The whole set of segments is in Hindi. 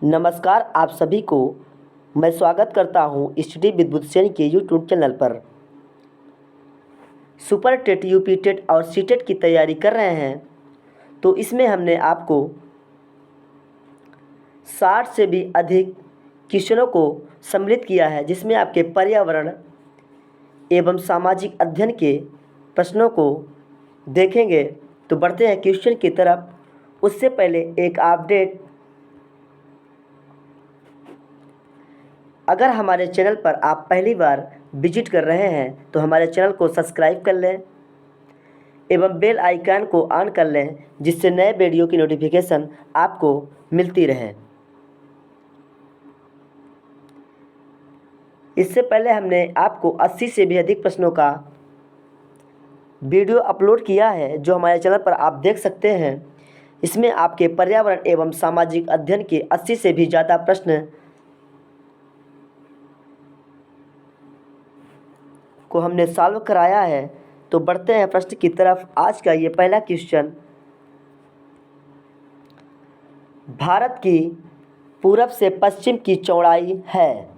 नमस्कार आप सभी को। मैं स्वागत करता हूं स्टडी विद बुधसेन के यूट्यूब चैनल पर। सुपर टेट, यूपी टेट और सी टेट की तैयारी कर रहे हैं तो इसमें हमने आपको 60 से भी अधिक क्वेश्चनों को सम्मिलित किया है, जिसमें आपके पर्यावरण एवं सामाजिक अध्ययन के प्रश्नों को देखेंगे। तो बढ़ते हैं क्वेश्चन की तरफ। उससे पहले एक अपडेट, अगर हमारे चैनल पर आप पहली बार विजिट कर रहे हैं तो हमारे चैनल को सब्सक्राइब कर लें एवं बेल आइकन को ऑन कर लें, जिससे नए वीडियो की नोटिफिकेशन आपको मिलती रहे। इससे पहले हमने आपको 80 से भी अधिक प्रश्नों का वीडियो अपलोड किया है, जो हमारे चैनल पर आप देख सकते हैं। इसमें आपके पर्यावरण एवं सामाजिक अध्ययन के 80 से भी ज़्यादा प्रश्न को हमने सॉल्व कराया है। तो बढ़ते हैं प्रश्न की तरफ। आज का ये पहला क्वेश्चन, भारत की पूरब से पश्चिम की चौड़ाई है।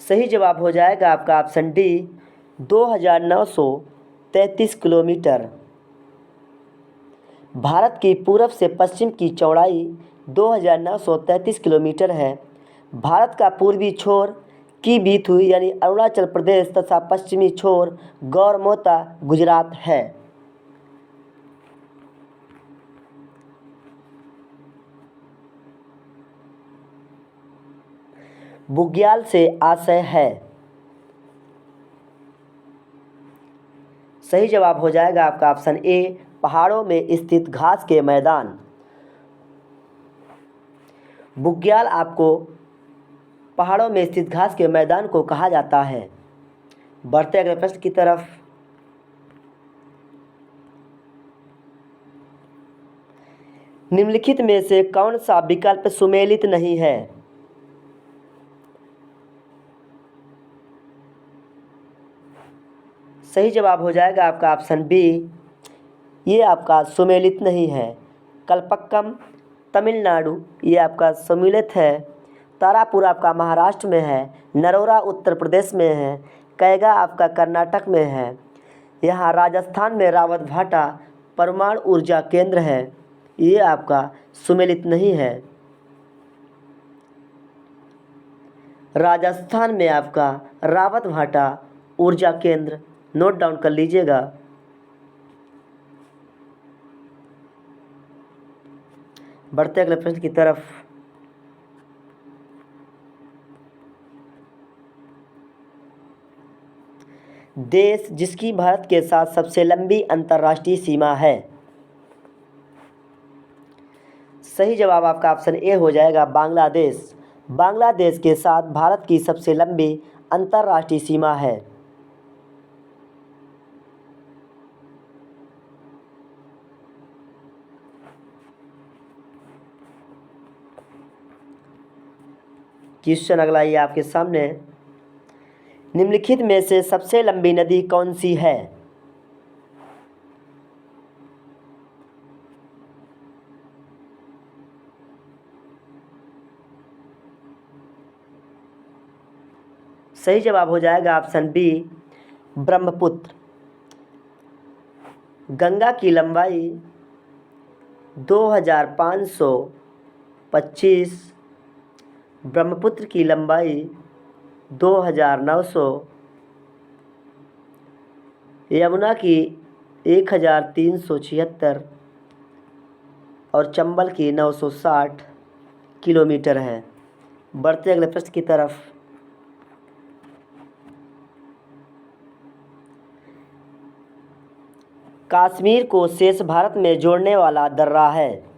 सही जवाब हो जाएगा आपका ऑप्शन डी, 2933 किलोमीटर। भारत की पूरब से पश्चिम की चौड़ाई 2933 किलोमीटर है। भारत का पूर्वी छोर की बीत हुई यानी अरुणाचल प्रदेश तथा पश्चिमी छोर गौरमोता गुजरात है। बुग्याल से आशय है। सही जवाब हो जाएगा आपका ऑप्शन ए, पहाड़ों में स्थित घास के मैदान। बुग्याल आपको पहाड़ों में स्थित घास के मैदान को कहा जाता है। बढ़ते अगले प्रश्न की तरफ। निम्नलिखित में से कौन सा विकल्प सुमेलित नहीं है? सही जवाब हो जाएगा आपका ऑप्शन बी, ये आपका सुमेलित नहीं है। कल्पक्कम तमिलनाडु ये आपका सम्मिलित है। तारापुर आपका महाराष्ट्र में है। नरोरा उत्तर प्रदेश में है। कैगा आपका कर्नाटक में है। यहाँ राजस्थान में रावत भाटा परमाणु ऊर्जा केंद्र है, ये आपका सुमेलित नहीं है। राजस्थान में आपका रावत भाटा ऊर्जा केंद्र, नोट डाउन कर लीजिएगा। बढ़ते अगले प्रश्न की तरफ। देश जिसकी भारत के साथ सबसे लंबी अंतर्राष्ट्रीय सीमा है। सही जवाब आपका ऑप्शन ए हो जाएगा, बांग्लादेश। बांग्लादेश के साथ भारत की सबसे लंबी अंतर्राष्ट्रीय सीमा है। क्वेश्चन अगला ये आपके सामने, निम्नलिखित में से सबसे लंबी नदी कौन सी है? सही जवाब हो जाएगा ऑप्शन बी, ब्रह्मपुत्र। गंगा की लंबाई 2525, ब्रह्मपुत्र की लंबाई 2900, यमुना की 1376 और चंबल की 960 किलोमीटर है। बढ़ते अगले प्रश्न की तरफ। कश्मीर को शेष भारत में जोड़ने वाला दर्रा है।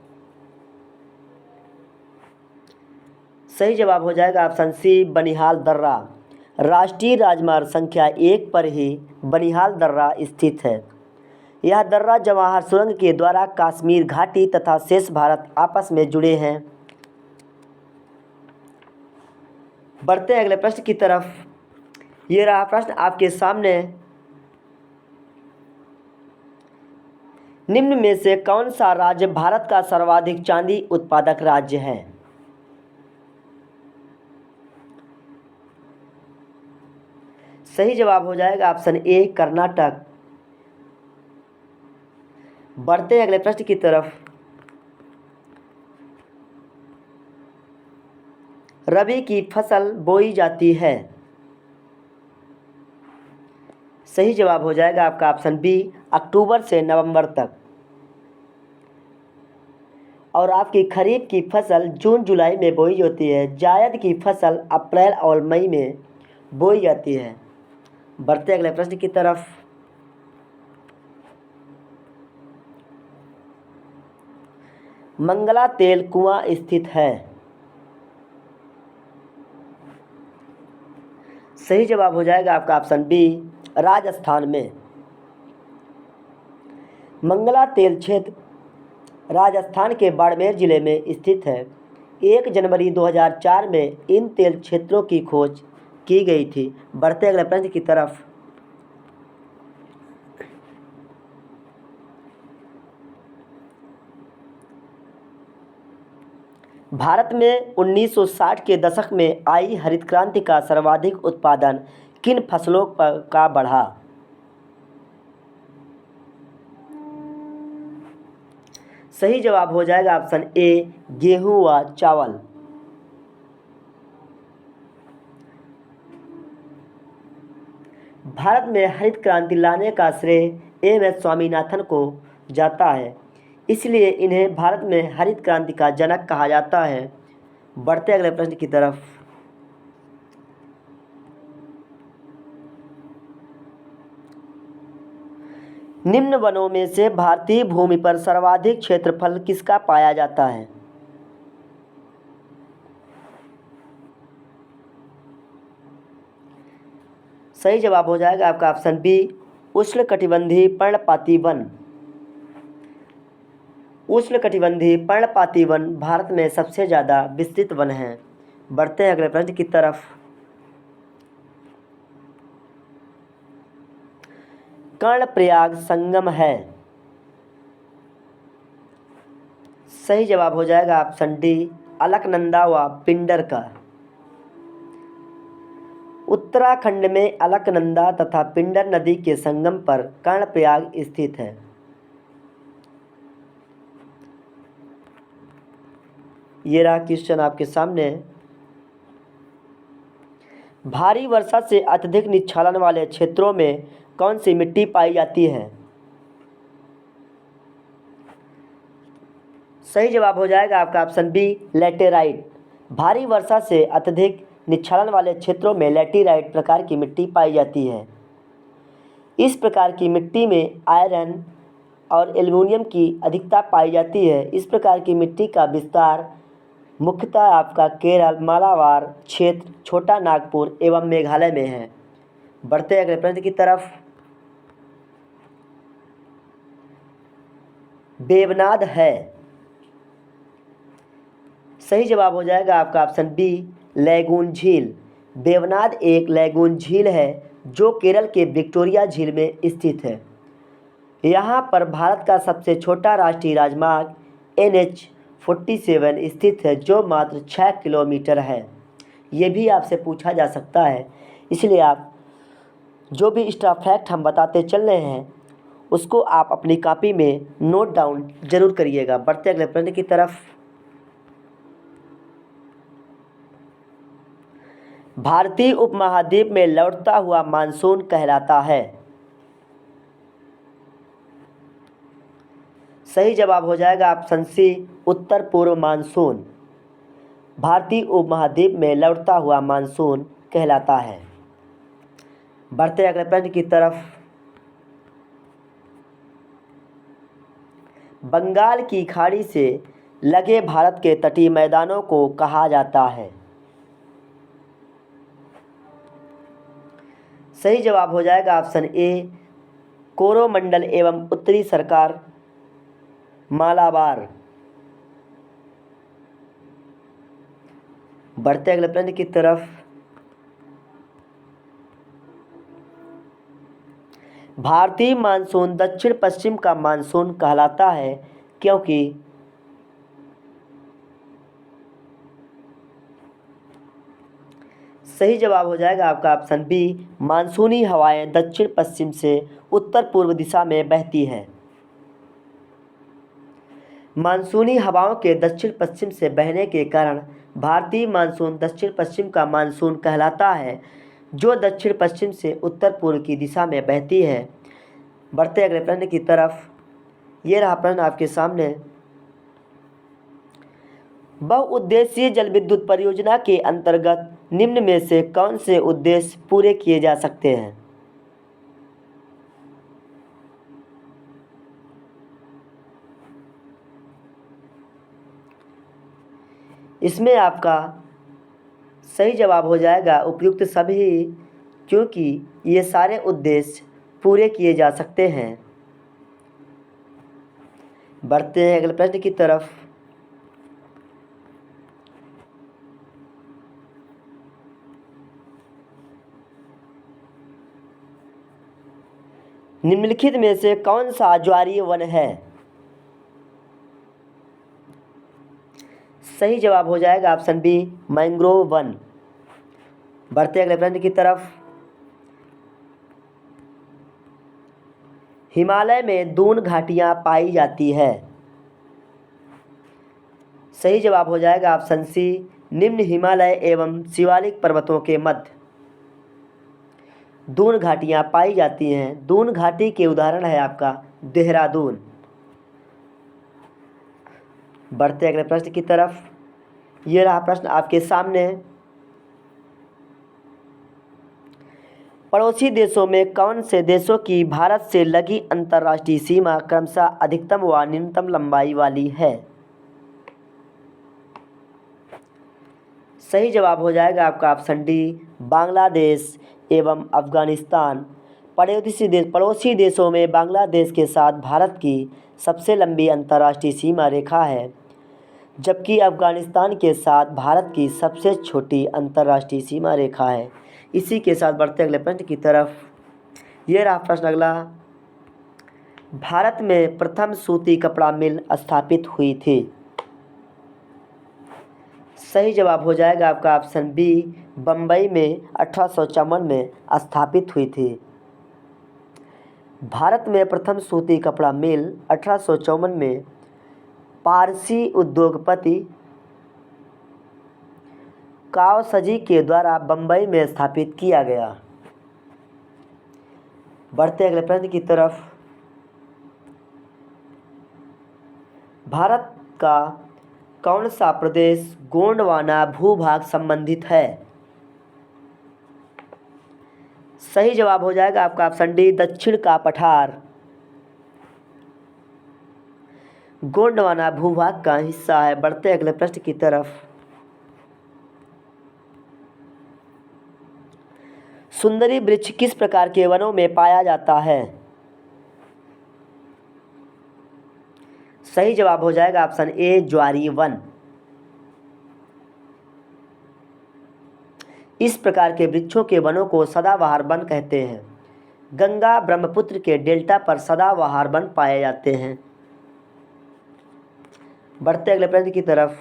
सही जवाब हो जाएगा ऑप्शन सी, बनिहाल दर्रा। राष्ट्रीय राजमार्ग संख्या 1 पर ही बनिहाल दर्रा स्थित है। यह दर्रा जवाहर सुरंग के द्वारा कश्मीर घाटी तथा शेष भारत आपस में जुड़े हैं। बढ़ते हैं अगले प्रश्न की तरफ। ये रहा प्रश्न आपके सामने, निम्न में से कौन सा राज्य भारत का सर्वाधिक चांदी उत्पादक राज्य है? सही जवाब हो जाएगा ऑप्शन ए कर्नाटक। बढ़ते हैं अगले प्रश्न की तरफ। रबी की फसल बोई जाती है। सही जवाब हो जाएगा आपका ऑप्शन बी अक्टूबर से नवंबर तक। और आपकी खरीफ की फसल जून जुलाई में बोई जाती है। जायद की फसल अप्रैल और मई में बोई जाती है। बढ़ते अगले प्रश्न की तरफ। मंगला तेल कुआं स्थित है। सही जवाब हो जाएगा आपका ऑप्शन बी राजस्थान में। मंगला तेल क्षेत्र राजस्थान के बाड़मेर जिले में स्थित है। 1 जनवरी 2004 में इन तेल क्षेत्रों की खोज की गई थी। बढ़ते अगले प्रश्न की तरफ। भारत में 1960 के दशक में आई हरित क्रांति का सर्वाधिक उत्पादन किन फसलों का बढ़ा? सही जवाब हो जाएगा ऑप्शन ए गेहूं व चावल। भारत में हरित क्रांति लाने का श्रेय एम.एस. स्वामीनाथन को जाता है, इसलिए इन्हें भारत में हरित क्रांति का जनक कहा जाता है। बढ़ते अगले प्रश्न की तरफ। निम्न वनों में से भारतीय भूमि पर सर्वाधिक क्षेत्रफल किसका पाया जाता है? सही जवाब हो जाएगा आपका ऑप्शन बी उष्णकटिबंधीय पर्णपाती वन। उष्णकटिबंधीय पर्णपाती वन भारत में सबसे ज़्यादा विस्तृत वन है। बढ़ते हैं अगले प्रश्न की तरफ। कर्णप्रयाग संगम है। सही जवाब हो जाएगा ऑप्शन डी अलकनंदा व पिंडर का। उत्तराखंड में अलकनंदा तथा पिंडर नदी के संगम पर कर्णप्रयाग स्थित है। ये रहा क्वेश्चन आपके सामने। भारी वर्षा से अत्यधिक निस्खलन वाले क्षेत्रों में कौन सी मिट्टी पाई जाती है? सही जवाब हो जाएगा आपका ऑप्शन बी लैटेराइट। भारी वर्षा से अत्यधिक निस्खलन वाले क्षेत्रों में लैटेराइट प्रकार की मिट्टी पाई जाती है। इस प्रकार की मिट्टी में आयरन और एल्युमिनियम की अधिकता पाई जाती है। इस प्रकार की मिट्टी का विस्तार मुख्यतः आपका केरल, मालाबार क्षेत्र, छोटा नागपुर एवं मेघालय में है। बढ़ते अगले प्रश्न की तरफ। बेवनाद है। सही जवाब हो जाएगा आपका ऑप्शन बी लैगून झील। बेवनाद एक लैगून झील है जो केरल के विक्टोरिया झील में स्थित है। यहाँ पर भारत का सबसे छोटा राष्ट्रीय राजमार्ग NH-47 स्थित है जो मात्र 6 किलोमीटर है। ये भी आपसे पूछा जा सकता है, इसलिए आप जो भी एक्स्ट्रा फैक्ट हम बताते चल रहे हैं उसको आप अपनी कॉपी में नोट डाउन जरूर करिएगा। बढ़ते अगले प्रश्न की तरफ। भारतीय उपमहाद्वीप में लौटता हुआ मानसून कहलाता है। सही जवाब हो जाएगा ऑप्शन सी उत्तर पूर्व मानसून। भारतीय उपमहाद्वीप में लौटता हुआ मानसून कहलाता है। बढ़ते अगले प्रश्न की तरफ। बंगाल की खाड़ी से लगे भारत के तटीय मैदानों को कहा जाता है। सही जवाब हो जाएगा ऑप्शन ए कोरोमंडल एवं उत्तरी सरकार मालाबार। बढ़ते अगले प्रश्न की तरफ। भारतीय मानसून दक्षिण पश्चिम का मानसून कहलाता है क्योंकि सही जवाब हो जाएगा आपका ऑप्शन बी, मानसूनी हवाएं दक्षिण पश्चिम से उत्तर पूर्व दिशा में बहती हैं। मानसूनी हवाओं के दक्षिण पश्चिम से बहने के कारण भारतीय मानसून दक्षिण पश्चिम का मानसून कहलाता है, जो दक्षिण पश्चिम से उत्तर पूर्व की दिशा में बहती है। बढ़ते अगले प्रश्न की तरफ। ये रहा प्रश्न आपके सामने। बहुउद्देशीय जल विद्युत परियोजना के अंतर्गत निम्न में से कौन से उद्देश्य पूरे किए जा सकते हैं? इसमें आपका सही जवाब हो जाएगा उपयुक्त सभी, क्योंकि ये सारे उद्देश्य पूरे किए जा सकते हैं। बढ़ते हैं अगले प्रश्न की तरफ। निम्नलिखित में से कौन सा ज्वारीय वन है? सही जवाब हो जाएगा ऑप्शन बी, मैंग्रोव वन। बढ़ते अगले प्रश्न की तरफ। हिमालय में दून घाटियां पाई जाती है। सही जवाब हो जाएगा ऑप्शन सी, निम्न हिमालय एवं शिवालिक पर्वतों के मध्य दून घाटियां पाई जाती हैं। दून घाटी के उदाहरण है आपका देहरादून। बढ़ते अगले प्रश्न की तरफ। ये रहा प्रश्न आपके सामने। पड़ोसी देशों में कौन से देशों की भारत से लगी अंतर्राष्ट्रीय सीमा क्रमशः अधिकतम व न्यूनतम लंबाई वाली है? सही जवाब हो जाएगा आपका ऑप्शन डी, बांग्लादेश एवं अफगानिस्तान। पड़ोसी देशों में बांग्लादेश के साथ भारत की सबसे लंबी अंतर्राष्ट्रीय सीमा रेखा है, जबकि अफगानिस्तान के साथ भारत की सबसे छोटी अंतर्राष्ट्रीय सीमा रेखा है। इसी के साथ बढ़ते अगले प्रश्न की तरफ। ये रहा प्रश्न अगला। भारत में प्रथम सूती कपड़ा मिल स्थापित हुई थी। सही जवाब हो जाएगा आपका ऑप्शन बी, बम्बई में 1854 में स्थापित हुई थी। भारत में प्रथम सूती कपड़ा मिल 1854 में पारसी उद्योगपति कावसजी के द्वारा बम्बई में स्थापित किया गया। बढ़ते अगले प्रश्न की तरफ। भारत का कौन सा प्रदेश गोंडवाना भूभाग संबंधित है? सही जवाब हो जाएगा आपका ऑप्शन डी, दक्षिण का पठार। गोंडवाना भूभाग का हिस्सा है। बढ़ते अगले प्रश्न की तरफ। सुंदरी वृक्ष किस प्रकार के वनों में पाया जाता है? सही जवाब हो जाएगा ऑप्शन ए, ज्वारीय वन। इस प्रकार के वृक्षों के वनों को सदाबहार वन कहते हैं। गंगा ब्रह्मपुत्र के डेल्टा पर सदाबहार वन पाए जाते हैं। बढ़ते अगले प्रश्न की तरफ।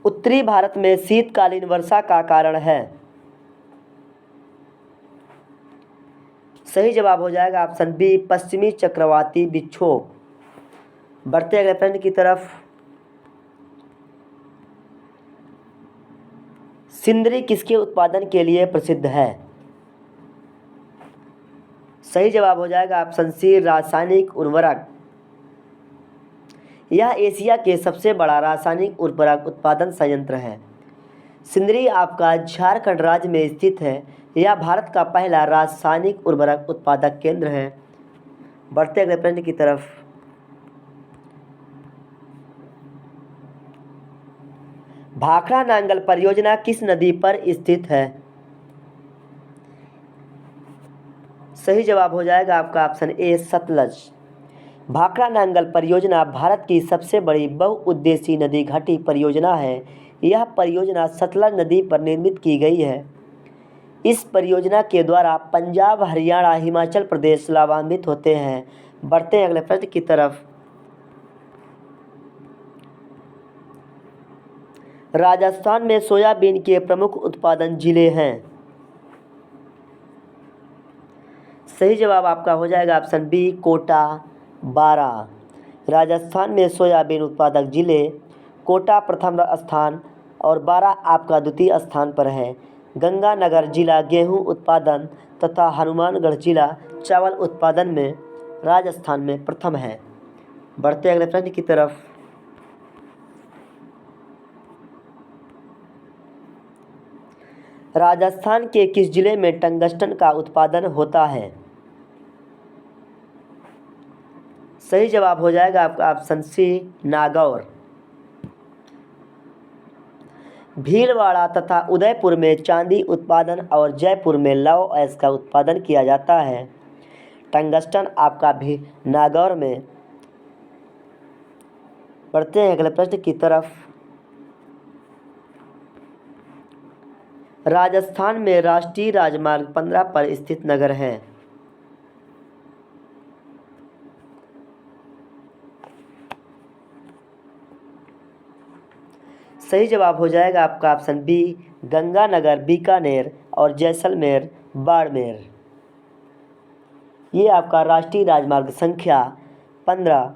उत्तरी भारत में शीतकालीन वर्षा का कारण है? सही जवाब हो जाएगा ऑप्शन बी, पश्चिमी चक्रवाती विक्षोभ। बढ़ते अगले प्रश्न की तरफ। सिंदरी किसके उत्पादन के लिए प्रसिद्ध है? सही जवाब हो जाएगा ऑप्शन सी, रासायनिक उर्वरक। यह एशिया के सबसे बड़ा रासायनिक उर्वरक उत्पादन संयंत्र है। सिंदरी आपका झारखंड राज्य में स्थित है। यह भारत का पहला रासायनिक उर्वरक उत्पादक केंद्र है। बढ़ते अगले प्रश्न की तरफ। भाखड़ा नांगल परियोजना किस नदी पर स्थित है? सही जवाब हो जाएगा आपका ऑप्शन ए, सतलज। भाखड़ा नांगल परियोजना भारत की सबसे बड़ी बहुउद्देशीय नदी घाटी परियोजना है। यह परियोजना सतलज नदी पर निर्मित की गई है। इस परियोजना के द्वारा पंजाब, हरियाणा, हिमाचल प्रदेश लाभान्वित होते हैं। बढ़ते हैं अगले प्रश्न की तरफ। राजस्थान में सोयाबीन के प्रमुख उत्पादन जिले हैं। सही जवाब आपका हो जाएगा ऑप्शन बी, कोटा, बारां। राजस्थान में सोयाबीन उत्पादक जिले कोटा प्रथम स्थान और बारां आपका द्वितीय स्थान पर है। गंगानगर जिला गेहूं उत्पादन तथा हनुमानगढ़ जिला चावल उत्पादन में राजस्थान में प्रथम है। बढ़ते अगले प्रश्न की तरफ। राजस्थान के किस जिले में टंगस्टन का उत्पादन होता है? सही जवाब हो जाएगा आपका ऑप्शन सी, नागौर। भीलवाड़ा तथा उदयपुर में चांदी उत्पादन और जयपुर में लौह अयस्क का उत्पादन किया जाता है। टंगस्टन आपका भी नागौर में। बढ़ते हैं अगले प्रश्न की तरफ। राजस्थान में राष्ट्रीय राजमार्ग 15 पर स्थित नगर है। सही जवाब हो जाएगा आपका ऑप्शन बी, गंगानगर, बीकानेर और जैसलमेर, बाड़मेर। ये आपका राष्ट्रीय राजमार्ग संख्या 15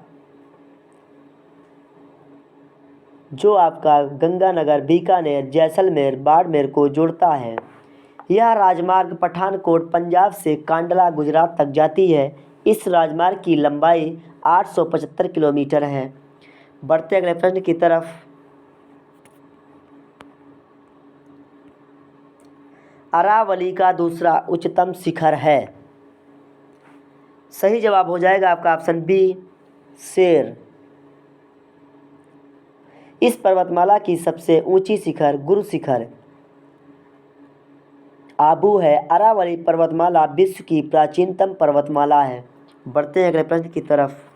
जो आपका गंगानगर, बीकानेर, जैसलमेर, बाड़मेर को जोड़ता है। यह राजमार्ग पठानकोट पंजाब से कांडला गुजरात तक जाती है। इस राजमार्ग की लंबाई 875 किलोमीटर है। बढ़ते अगले प्रश्न की तरफ। अरावली का दूसरा उच्चतम शिखर है। सही जवाब हो जाएगा आपका ऑप्शन बी, शेर। इस पर्वतमाला की सबसे ऊंची शिखर गुरु शिखर आबू है। अरावली पर्वतमाला विश्व की प्राचीनतम पर्वतमाला है। बढ़ते हैं अगले प्रश्न की तरफ।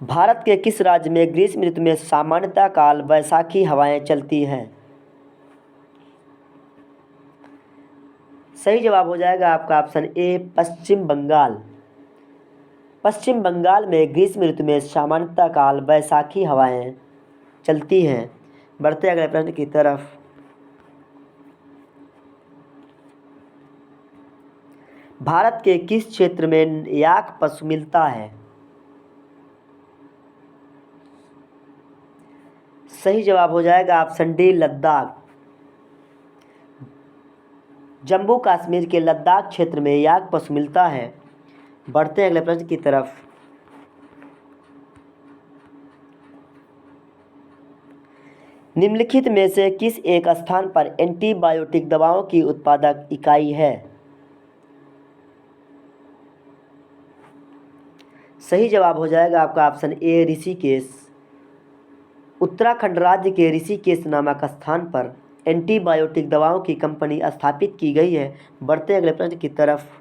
भारत के किस राज्य में ग्रीष्म ऋतु में सामान्यतः काल वैशाखी हवाएं चलती हैं? सही जवाब हो जाएगा आपका ऑप्शन ए, पश्चिम बंगाल। पश्चिम बंगाल में ग्रीष्म ऋतु में सामान्यतः काल वैशाखी हवाएं चलती हैं। बढ़ते अगले प्रश्न की तरफ। भारत के किस क्षेत्र में याक पशु मिलता है? सही जवाब हो जाएगा ऑप्शन डी, लद्दाख। जम्मू कश्मीर के लद्दाख क्षेत्र में याक पशु मिलता है। बढ़ते हैं अगले प्रश्न की तरफ। निम्नलिखित में से किस एक स्थान पर एंटीबायोटिक दवाओं की उत्पादक इकाई है? सही जवाब हो जाएगा आपका ऑप्शन ए, ऋषिकेश। उत्तराखंड राज्य के ऋषिकेश नामक स्थान पर एंटीबायोटिक दवाओं की कंपनी स्थापित की गई है। बढ़ते अगले प्रश्न की तरफ।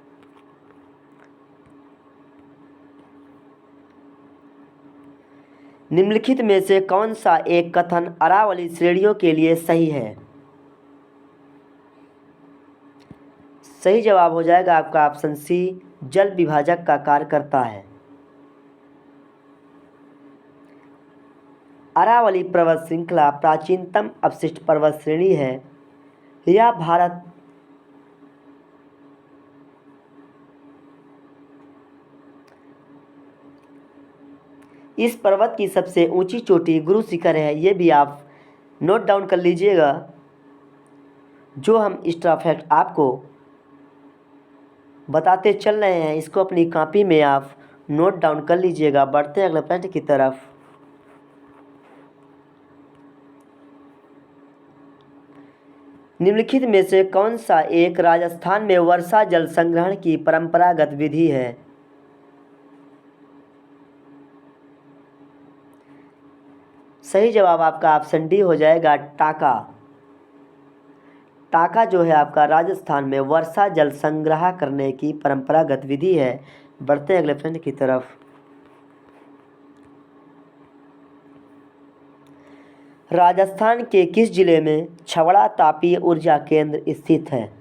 निम्नलिखित में से कौन सा एक कथन अरावली श्रेणियों के लिए सही है? सही जवाब हो जाएगा आपका ऑप्शन सी, जल विभाजक का कार्य करता है। अरावली पर्वत श्रृंखला प्राचीनतम अवशिष्ट पर्वत श्रेणी है। यह भारत इस पर्वत की सबसे ऊंची चोटी गुरु शिखर है। ये भी आप नोट डाउन कर लीजिएगा। जो हम एक्स्ट्रा फैक्ट आपको बताते चल रहे हैं इसको अपनी कॉपी में आप नोट डाउन कर लीजिएगा। बढ़ते हैं अगले प्रश्न की तरफ। निम्नलिखित में से कौन सा एक राजस्थान में वर्षा जल संग्रहण की परंपरागत विधि है? सही जवाब आपका ऑप्शन डी हो जाएगा, टाका। टाका जो है आपका राजस्थान में वर्षा जल संग्रह करने की परंपरागत विधि है। बढ़ते हैं अगले प्रश्न की तरफ। राजस्थान के किस जिले में छबड़ा तापीय ऊर्जा केंद्र स्थित है?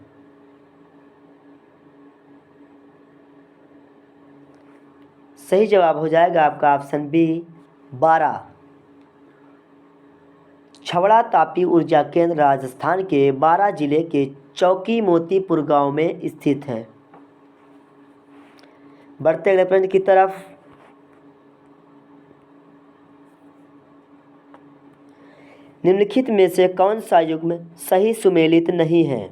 सही जवाब हो जाएगा आपका ऑप्शन बी, बारा। छबड़ा तापीय ऊर्जा केंद्र राजस्थान के बारा जिले के चौकी मोतीपुर गांव में स्थित है। बढ़ते अगले प्रश्न की तरफ। निम्नलिखित में से कौन सा युग्म सही सुमेलित नहीं है?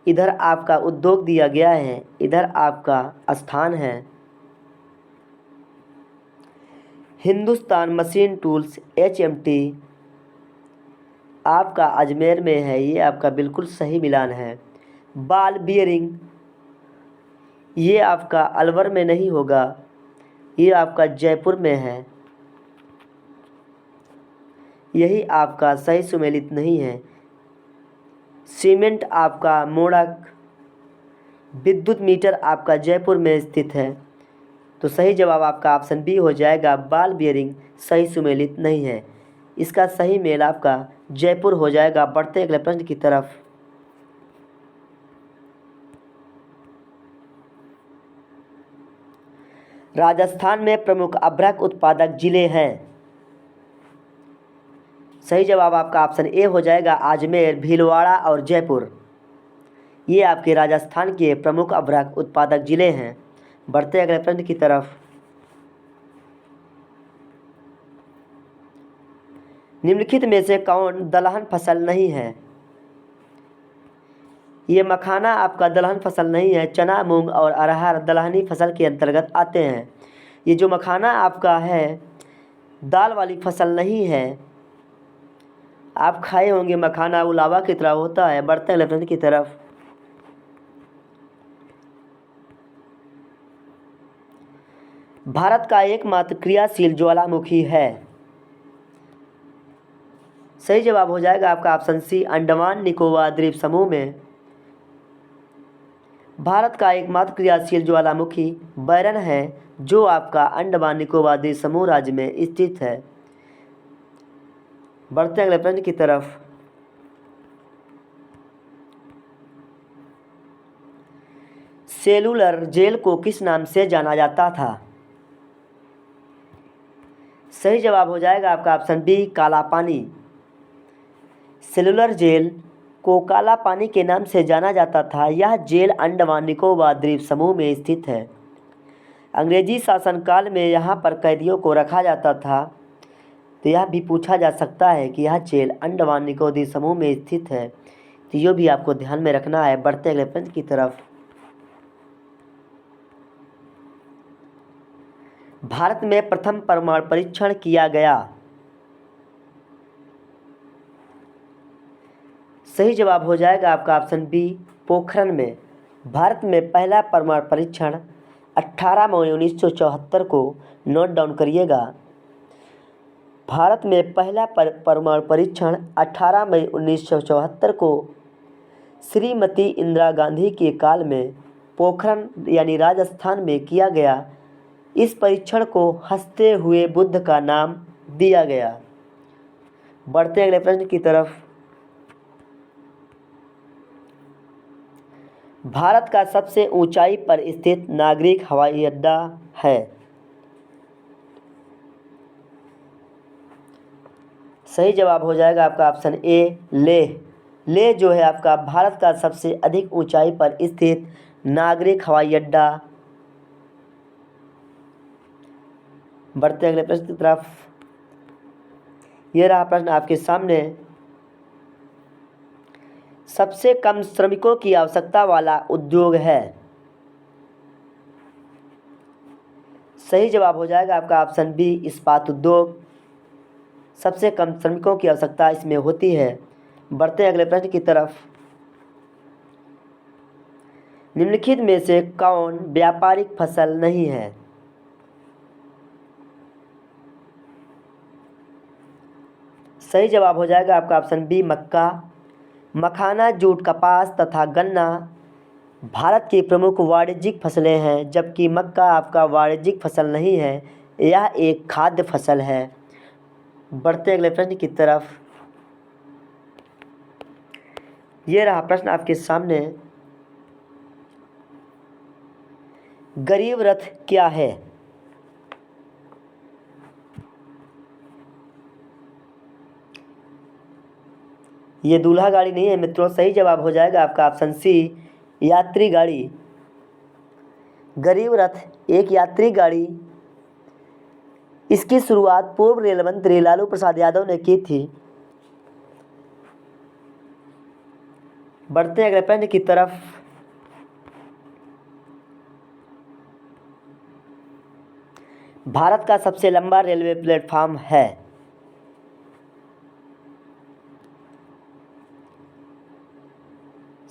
इधर आपका उद्योग दिया गया है, इधर आपका स्थान है। हिंदुस्तान मशीन टूल्स HMT आपका अजमेर में है, ये आपका बिल्कुल सही मिलान है। बाल बियरिंग ये आपका अलवर में नहीं होगा, ये आपका जयपुर में है। यही आपका सही सुमेलित नहीं है। सीमेंट आपका मोड़क विद्युत मीटर आपका जयपुर में स्थित है। तो सही जवाब आपका ऑप्शन बी हो जाएगा, बाल बियरिंग सही सुमेलित नहीं है। इसका सही मेल आपका जयपुर हो जाएगा। बढ़ते अगले प्रश्न की तरफ। राजस्थान में प्रमुख अभ्रक उत्पादक जिले हैं। सही जवाब आपका ऑप्शन ए हो जाएगा, अजमेर, भीलवाड़ा और जयपुर। ये आपके राजस्थान के प्रमुख अभ्रक उत्पादक जिले हैं। बढ़ते अगले प्रश्न की तरफ। निम्नलिखित में से कौन दलहन फसल नहीं है? ये मखाना आपका दलहन फसल नहीं है। चना, मूंग और अरहर दलहनी फसल के अंतर्गत आते हैं। ये जो मखाना आपका है दाल वाली फसल नहीं है। आप खाए होंगे मखाना, उलावा की तरह होता है। बढ़ते अगले प्रश्न की तरफ। भारत का एकमात्र क्रियाशील ज्वालामुखी है। सही जवाब हो जाएगा आपका ऑप्शन सी, अंडमान निकोबार द्वीप समूह में भारत का एकमात्र क्रियाशील ज्वालामुखी बैरन है, जो आपका अंडमान निकोबार द्वीप समूह राज्य में स्थित है। बढ़ते अगले प्रश्न की तरफ। सेलुलर जेल को किस नाम से जाना जाता था? सही जवाब हो जाएगा आपका ऑप्शन बी, काला पानी। सेलुलर जेल को काला पानी के नाम से जाना जाता था। यह जेल अंडमान निकोबार द्वीप समूह में स्थित है। अंग्रेजी शासनकाल में यहाँ पर कैदियों को रखा जाता था। तो यह भी पूछा जा सकता है कि यह जेल अंडमान निकोबार द्वीप समूह में स्थित है। तो यह भी आपको ध्यान में रखना है। बढ़ते अगले प्रश्न की तरफ। भारत में प्रथम परमाणु परीक्षण किया गया। सही जवाब हो जाएगा आपका ऑप्शन बी, पोखरण में। भारत में पहला परमाणु परीक्षण 18 मई 1974 को नोट डाउन करिएगा। भारत में पहला परमाणु परीक्षण 18 मई 1974 को श्रीमती इंदिरा गांधी के काल में पोखरण यानी राजस्थान में किया गया। इस परीक्षण को हंसते हुए बुद्ध का नाम दिया गया। बढ़ते अगले प्रश्न की तरफ। भारत का सबसे ऊंचाई पर स्थित नागरिक हवाई अड्डा है। सही जवाब हो जाएगा आपका ऑप्शन ए, लेह। लेह जो है आपका भारत का सबसे अधिक ऊंचाई पर स्थित नागरिक हवाई अड्डा। बढ़ते अगले प्रश्न की तरफ। यह रहा प्रश्न आपके सामने। सबसे कम श्रमिकों की आवश्यकता वाला उद्योग है। सही जवाब हो जाएगा आपका ऑप्शन बी, इस्पात उद्योग। सबसे कम श्रमिकों की आवश्यकता इसमें होती है। बढ़ते अगले प्रश्न की तरफ। निम्नलिखित में से कौन व्यापारिक फसल नहीं है? सही जवाब हो जाएगा आपका ऑप्शन बी, मक्का। मखाना, जूट, कपास तथा गन्ना भारत की प्रमुख वाणिज्यिक फसलें हैं, जबकि मक्का आपका वाणिज्यिक फसल नहीं है, यह एक खाद्य फसल है। बढ़ते हैं अगले प्रश्न की तरफ। ये रहा प्रश्न आपके सामने। गरीब रथ क्या है? ये दूल्हा गाड़ी नहीं है मित्रों, सही जवाब हो जाएगा आपका ऑप्शन सी, यात्री गाड़ी। गरीब रथ एक यात्री गाड़ी, इसकी शुरुआत पूर्व रेल मंत्री लालू प्रसाद यादव ने की थी। बढ़ते हैं अगले प्रश्न की तरफ। भारत का सबसे लंबा रेलवे प्लेटफॉर्म है?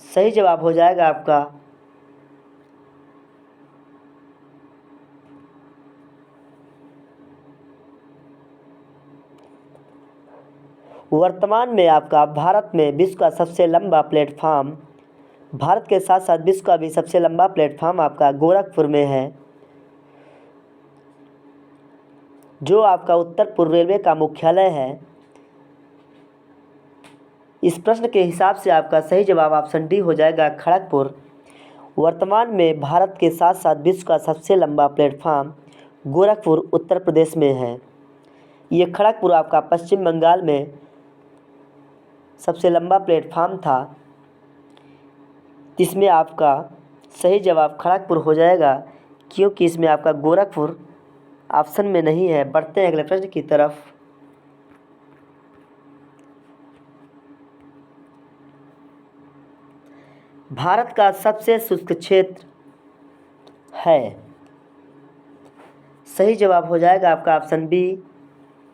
सही जवाब हो जाएगा आपका वर्तमान में आपका भारत में विश्व का सबसे लंबा प्लेटफॉर्म, भारत के साथ साथ विश्व का भी सबसे लंबा प्लेटफॉर्म आपका गोरखपुर में है, जो आपका उत्तर पूर्व रेलवे का मुख्यालय है। इस प्रश्न के हिसाब से आपका सही जवाब ऑप्शन डी हो जाएगा, खड़गपुर। वर्तमान में भारत के साथ साथ विश्व का सबसे लंबा प्लेटफॉर्म गोरखपुर उत्तर प्रदेश में है। ये खड़गपुर आपका पश्चिम बंगाल में सबसे लंबा प्लेटफॉर्म था, इसमें आपका सही जवाब खड़गपुर हो जाएगा, क्योंकि इसमें आपका गोरखपुर ऑप्शन में नहीं है। बढ़ते हैं अगले प्रश्न की तरफ। भारत का सबसे शुष्क क्षेत्र है? सही जवाब हो जाएगा आपका ऑप्शन बी,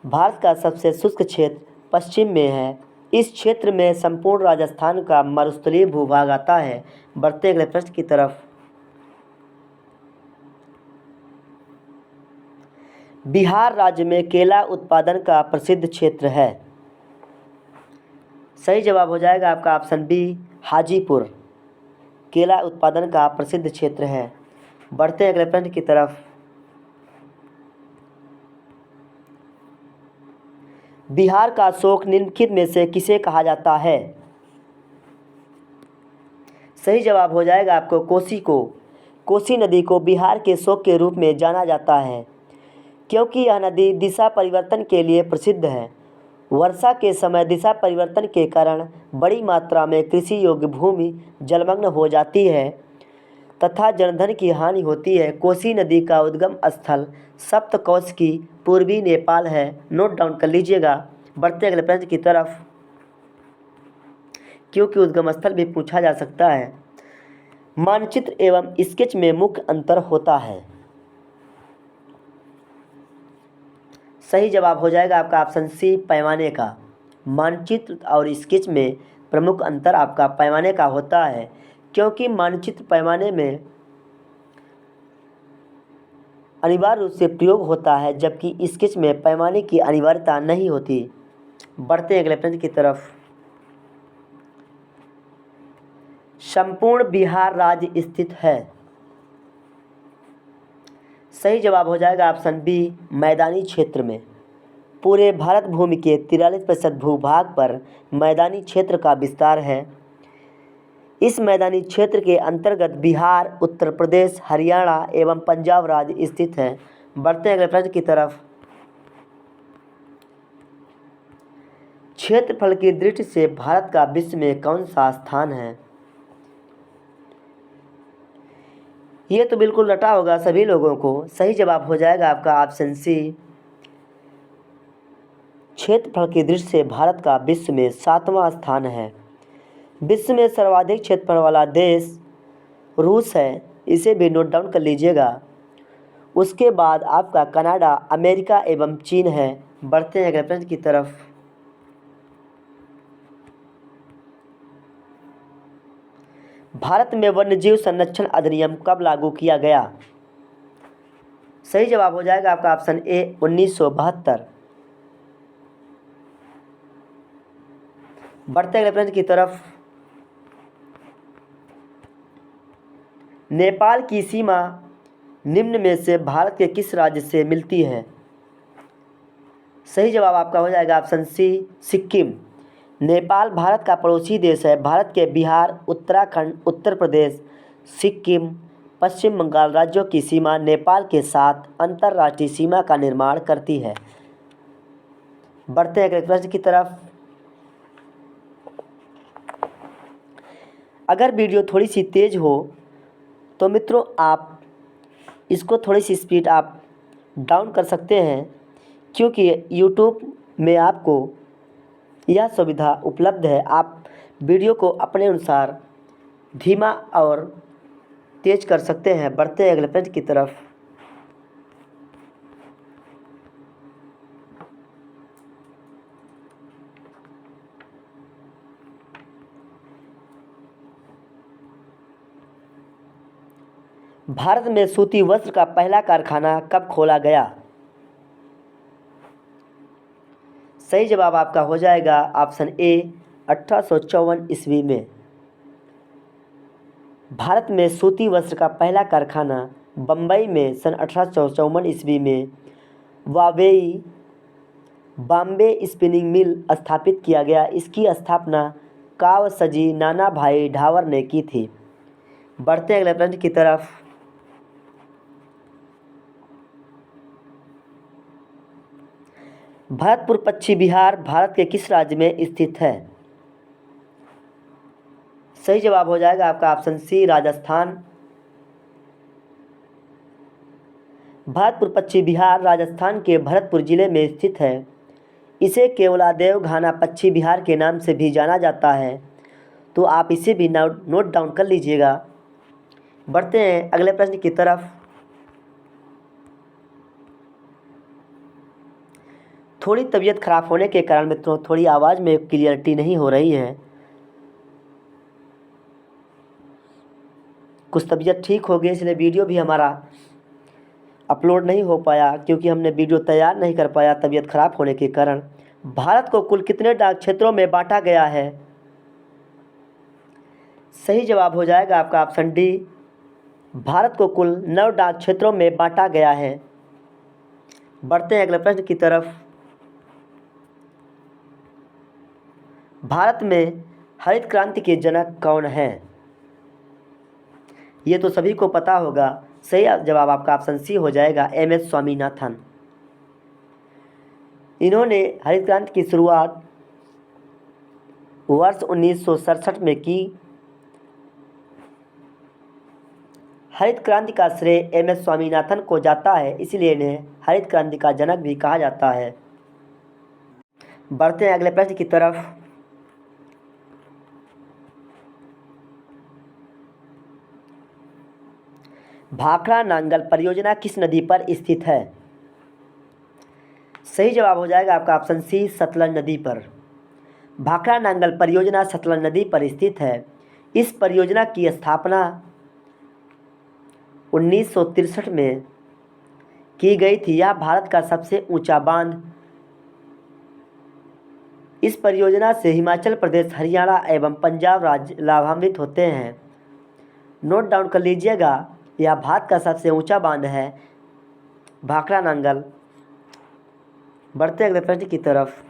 भारत का सबसे शुष्क क्षेत्र पश्चिम में है। इस क्षेत्र में संपूर्ण राजस्थान का मरुस्थलीय भूभाग आता है। बढ़ते अगले प्रश्न की तरफ। बिहार राज्य में केला उत्पादन का प्रसिद्ध क्षेत्र है? सही जवाब हो जाएगा आपका ऑप्शन बी, हाजीपुर केला उत्पादन का प्रसिद्ध क्षेत्र है। बढ़ते अगले प्रश्न की तरफ। बिहार का शोक निम्नलिखित में से किसे कहा जाता है? सही जवाब हो जाएगा आपको कोसी को। कोसी नदी को बिहार के शोक के रूप में जाना जाता है, क्योंकि यह नदी दिशा परिवर्तन के लिए प्रसिद्ध है। वर्षा के समय दिशा परिवर्तन के कारण बड़ी मात्रा में कृषि योग्य भूमि जलमग्न हो जाती है तथा जनधन की हानि होती है। कोसी नदी का उद्गम स्थल सप्तकोश पूर्वी नेपाल है, नोट डाउन कर लीजिएगा। बढ़ते अगले प्रश्न की तरफ, क्योंकि उद्गम स्थल भी पूछा जा सकता है। मानचित्र एवं स्केच में मुख्य अंतर होता है? सही जवाब हो जाएगा आपका ऑप्शन सी, पैमाने का। मानचित्र और स्केच में प्रमुख अंतर आपका पैमाने का होता है, क्योंकि मानचित्र पैमाने में अनिवार्य रूप से प्रयोग होता है, जबकि स्केच में पैमाने की अनिवार्यता नहीं होती। बढ़ते हैं अगले प्रश्न की तरफ। संपूर्ण बिहार राज्य स्थित है? सही जवाब हो जाएगा ऑप्शन बी, मैदानी क्षेत्र में। पूरे भारत भूमि के 43% भूभाग पर मैदानी क्षेत्र का विस्तार है। इस मैदानी क्षेत्र के अंतर्गत बिहार, उत्तर प्रदेश, हरियाणा एवं पंजाब राज्य स्थित हैं। बढ़ते हैं अगले प्रश्न की तरफ। क्षेत्रफल की दृष्टि से भारत का विश्व में कौन सा स्थान है? ये तो बिल्कुल रटा होगा सभी लोगों को। सही जवाब हो जाएगा आपका ऑप्शन सी, क्षेत्रफल की दृष्टि से भारत का विश्व में 7वां स्थान है। विश्व में सर्वाधिक क्षेत्रफल वाला देश रूस है, इसे भी नोट डाउन कर लीजिएगा। उसके बाद आपका कनाडा, अमेरिका एवं चीन है। बढ़ते हैं अगले प्रश्न की तरफ। भारत में वन्यजीव संरक्षण अधिनियम कब लागू किया गया? सही जवाब हो जाएगा आपका ऑप्शन ए, 1972। बढ़ते अगले प्रश्न की तरफ। नेपाल की सीमा निम्न में से भारत के किस राज्य से मिलती है? सही जवाब आपका हो जाएगा ऑप्शन सी सिक्किम। नेपाल भारत का पड़ोसी देश है। भारत के बिहार, उत्तराखंड, उत्तर प्रदेश, सिक्किम, पश्चिम बंगाल राज्यों की सीमा नेपाल के साथ अंतर्राष्ट्रीय सीमा का निर्माण करती है। बढ़ते हैं अगले प्रश्न की तरफ। अगर वीडियो थोड़ी सी तेज़ हो तो मित्रों आप इसको थोड़ी सी स्पीड आप डाउन कर सकते हैं, क्योंकि यूट्यूब में आपको यह सुविधा उपलब्ध है। आप वीडियो को अपने अनुसार धीमा और तेज़ कर सकते हैं। बढ़ते हैं अगले प्रश्न की तरफ। भारत में सूती वस्त्र का पहला कारखाना कब खोला गया? सही जवाब आपका हो जाएगा ऑप्शन ए 1854 ईस्वी में। भारत में सूती वस्त्र का पहला कारखाना बम्बई में सन 1854 ईस्वी में बॉम्बे स्पिनिंग मिल स्थापित किया गया। इसकी स्थापना कावसजी नाना भाई ढावर ने की थी। बढ़ते हैं अगले प्रश्न की तरफ। भरतपुर पश्चिम बिहार भारत के किस राज्य में स्थित है? सही जवाब हो जाएगा आपका ऑप्शन सी राजस्थान। भरतपुर पश्चिम बिहार राजस्थान के भरतपुर जिले में स्थित है। इसे केवलादेव घाना पश्चिम बिहार के नाम से भी जाना जाता है, तो आप इसे भी नोट डाउन कर लीजिएगा। बढ़ते हैं अगले प्रश्न की तरफ। थोड़ी तबीयत खराब होने के कारण मित्रों थोड़ी आवाज़ में क्लियरिटी नहीं हो रही है। कुछ तबीयत ठीक हो गई, इसलिए वीडियो भी हमारा अपलोड नहीं हो पाया, क्योंकि हमने वीडियो तैयार नहीं कर पाया तबीयत खराब होने के कारण। भारत को कुल कितने डाक क्षेत्रों में बांटा गया है? सही जवाब हो जाएगा आपका ऑप्शन डी। भारत को कुल 9 डाक क्षेत्रों में बांटा गया है। बढ़ते हैं अगले प्रश्न की तरफ। भारत में हरित क्रांति के जनक कौन हैं? ये तो सभी को पता होगा। सही जवाब आपका ऑप्शन सी हो जाएगा एम.एस. स्वामीनाथन। इन्होंने हरित क्रांति की शुरुआत वर्ष 1967 में की। हरित क्रांति का श्रेय एम.एस. स्वामीनाथन को जाता है, इसलिए इन्हें हरित क्रांति का जनक भी कहा जाता है। बढ़ते हैं अगले प्रश्न की तरफ। भाखड़ा नांगल परियोजना किस नदी पर स्थित है? सही जवाब हो जाएगा आपका ऑप्शन सी सतलज नदी पर। भाखड़ा नांगल परियोजना सतलज नदी पर स्थित है। इस परियोजना की स्थापना 1963 में की गई थी। यह भारत का सबसे ऊंचा बांध। इस परियोजना से हिमाचल प्रदेश, हरियाणा एवं पंजाब राज्य लाभान्वित होते हैं। नोट डाउन कर लीजिएगा, यह भारत का सबसे ऊंचा बांध है भाखड़ा नांगल। बढ़ते अगले प्रश्न की तरफ।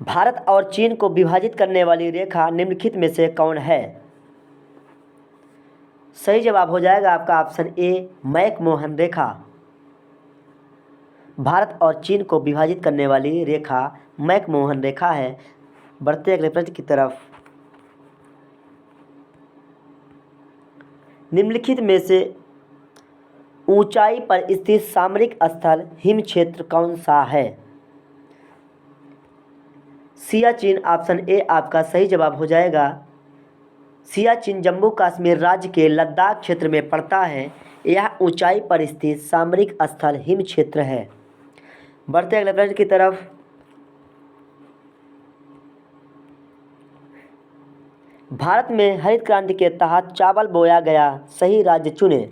भारत और चीन को विभाजित करने वाली रेखा निम्नलिखित में से कौन है? सही जवाब हो जाएगा आपका ऑप्शन ए मैक-मोहन रेखा। भारत और चीन को विभाजित करने वाली रेखा मैक-मोहन रेखा है। बढ़ते अगले प्रश्न की तरफ। निम्नलिखित में से ऊंचाई पर स्थित सामरिक स्थल हिम क्षेत्र कौन सा है? सियाचिन ऑप्शन ए आपका सही जवाब हो जाएगा। सियाचिन जम्मू कश्मीर राज्य के लद्दाख क्षेत्र में पड़ता है। यह ऊंचाई पर स्थित सामरिक स्थल हिम क्षेत्र है। बढ़ते अगले प्रश्न की तरफ। भारत में हरित क्रांति के तहत चावल बोया गया, सही राज्य चुनें।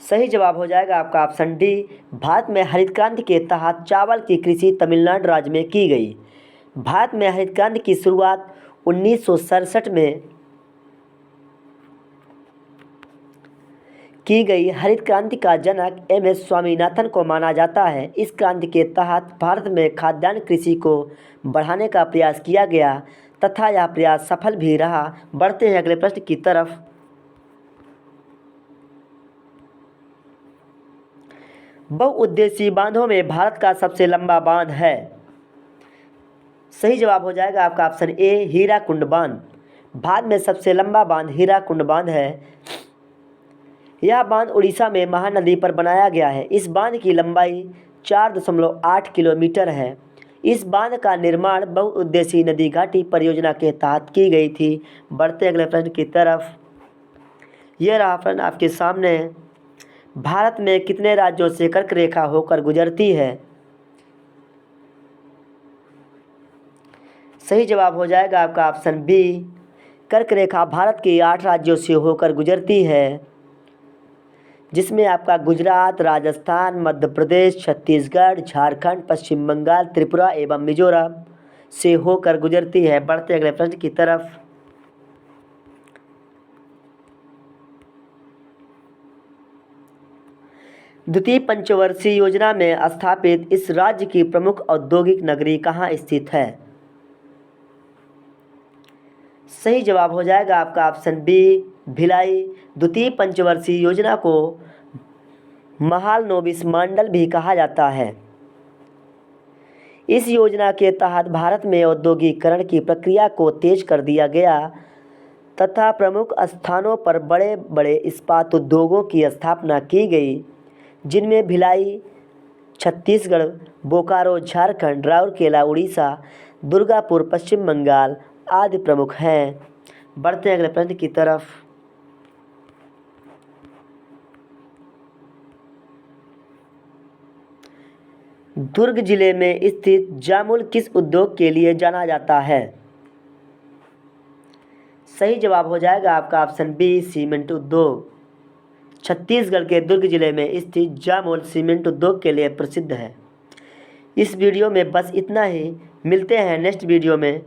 सही जवाब हो जाएगा आपका ऑप्शन डी। भारत में हरित क्रांति के तहत चावल की कृषि तमिलनाडु राज्य में की गई। भारत में हरित क्रांति की शुरुआत 1967 में की गई हरित क्रांति का जनक एम.एस. स्वामीनाथन को माना जाता है। इस क्रांति के तहत भारत में खाद्यान्न कृषि को बढ़ाने का प्रयास किया गया तथा यह प्रयास सफल भी रहा। बढ़ते हैं अगले प्रश्न की तरफ। बहुउद्देशीय बांधों में भारत का सबसे लंबा बांध है। सही जवाब हो जाएगा आपका ऑप्शन ए, हीराकुंड बांध। भारत में सबसे लंबा बांध हीराकुंड बांध है। यह बांध उड़ीसा में महानदी पर बनाया गया है। इस बांध की लंबाई 4.8 किलोमीटर है। इस बांध का निर्माण बहुउद्देशीय नदी घाटी परियोजना के तहत की गई थी। बढ़ते अगले प्रश्न की तरफ। यह रहा प्रश्न आपके सामने। भारत में कितने राज्यों से कर्क रेखा होकर गुजरती है? सही जवाब हो जाएगा आपका ऑप्शन बी, कर्क रेखा भारत के 8 राज्यों से होकर गुजरती है, जिसमें आपका गुजरात, राजस्थान, मध्य प्रदेश, छत्तीसगढ़, झारखंड, पश्चिम बंगाल, त्रिपुरा एवं मिजोरम से होकर गुजरती है। बढ़ते अगले प्रश्न की तरफ। द्वितीय पंचवर्षीय योजना में स्थापित इस राज्य की प्रमुख औद्योगिक नगरी कहाँ स्थित है? सही जवाब हो जाएगा आपका ऑप्शन बी, भिलाई। द्वितीय पंचवर्षीय योजना को महालनोबिस मॉडल भी कहा जाता है। इस योजना के तहत भारत में औद्योगिकीकरण की प्रक्रिया को तेज कर दिया गया तथा प्रमुख स्थानों पर बड़े बड़े इस्पात उद्योगों की स्थापना की गई, जिनमें भिलाई छत्तीसगढ़, बोकारो झारखंड, राउरकेला उड़ीसा, दुर्गापुर पश्चिम बंगाल आदि प्रमुख हैं। बढ़ते हैं अगले प्रश्न की तरफ। दुर्ग जिले में स्थित जामुल किस उद्योग के लिए जाना जाता है? सही जवाब हो जाएगा आपका ऑप्शन बी, सीमेंट उद्योग। छत्तीसगढ़ के दुर्ग जिले में स्थित जामुल सीमेंट उद्योग के लिए प्रसिद्ध है। इस वीडियो में बस इतना ही। मिलते हैं नेक्स्ट वीडियो में।